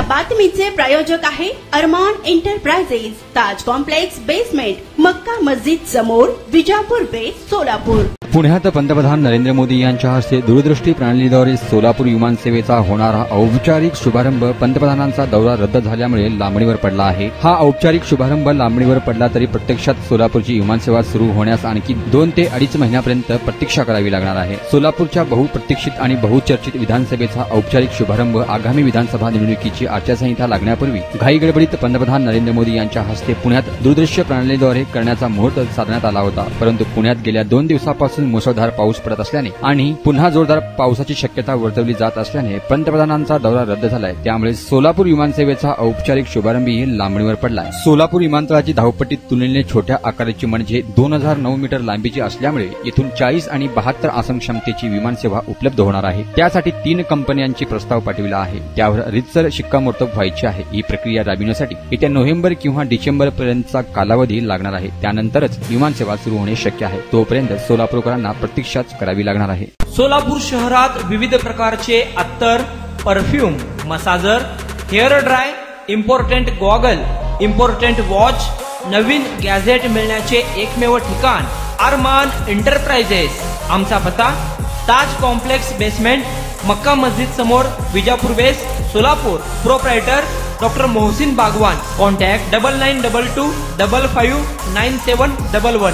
बातमीचे प्रायोजक आहे अरमान एंटरप्राइजेस, ताज complex basement, Makka Masjid समोर, विजापूर बेस, सोलापूर। पुण्यात पंतप्रधान नरेंद्र मोदी यांच्या हस्ते दूरदृष्टी प्रणालीद्वारे सोलापूर विमानसेवेचा होणारा औपचारिक शुभारंभ पंतप्रधानांचा दौरा रद्द झाल्यामुळे लांबणीवर पडला आहे। हा औपचारिक शुभारंभ लांबणीवर पडला तरी प्रत्यक्षात सोलापूरची विमानसेवा सुरू होण्यास आणखी 2 ते 2.5 महिन्यापर्यंत प्रतीक्षा करावी लागणार आहे। सोलापूरच्या बहुप्रतीक्षित आणि बहुचर्चित विधानसभेचा औपचारिक शुभारंभ आगामी विधानसभा निवडणुकीची आचारसंहिता लागण्यापूर्वी घाईगडबडीत पंतप्रधान नरेंद्र मोदी यांच्या हस्ते पुण्यात दूरदृश्य प्रणालीद्वारे करण्याचा मुहूर्त साधण्यात आला होता। परंतु पुण्यात गेल्या 2 दिवसापासून मुसळधार पाऊस पडत असल्याने आणि पुन्हा जोरदार पावसाची शक्यता वर्तवली जात असल्याने पंतप्रधानांचा दौरा रद्द झालाय। त्यामुळे सोलापूर विमानसेवेचा औपचारिक शुभारंभही लांबणीवर पडलाय। सोलापूर विमानतळाची धावपट्टी तुलनेने छोट्या आकाराची म्हणजे 2009 मीटर लांबीची असल्यामुळे येथून 40 आणि 72 आसन क्षमतेची विमानसेवा उपलब्ध होणार आहे। त्यासाठी 3 कंपन्यांची प्रस्ताव पाठविला आहे, त्यावर रितसर शिक्कामोर्तब व्हायचे आहे। ही प्रक्रिया राबविण्यासाठी येत्या नोव्हेंबर किंवा डिसेंबर पर्यंतचा कालावधी लागणार आहे। त्यानंतरच विमानसेवा सुरू होणे शक्य आहे। तोपर्यंत सोलापूरकरांना प्रतीक्षाच करावी लागणार आहे। सोलापूर शहरात विविध प्रकारचे अत्तर, perfume, massager, hair dry, important goggle, important watch, नवीन गॅझेट मिळण्याचे एकमेव ठिकाण अरमान एंटरप्राइजेस। आमचा पत्ता ताज कॉम्प्लेक्स बेसमेंट, मक्का मस्जिद समोर, विजापूर बेस, Solapur. Proprietor doctor Mohsin Bagwan. Contact 9922 55 9711।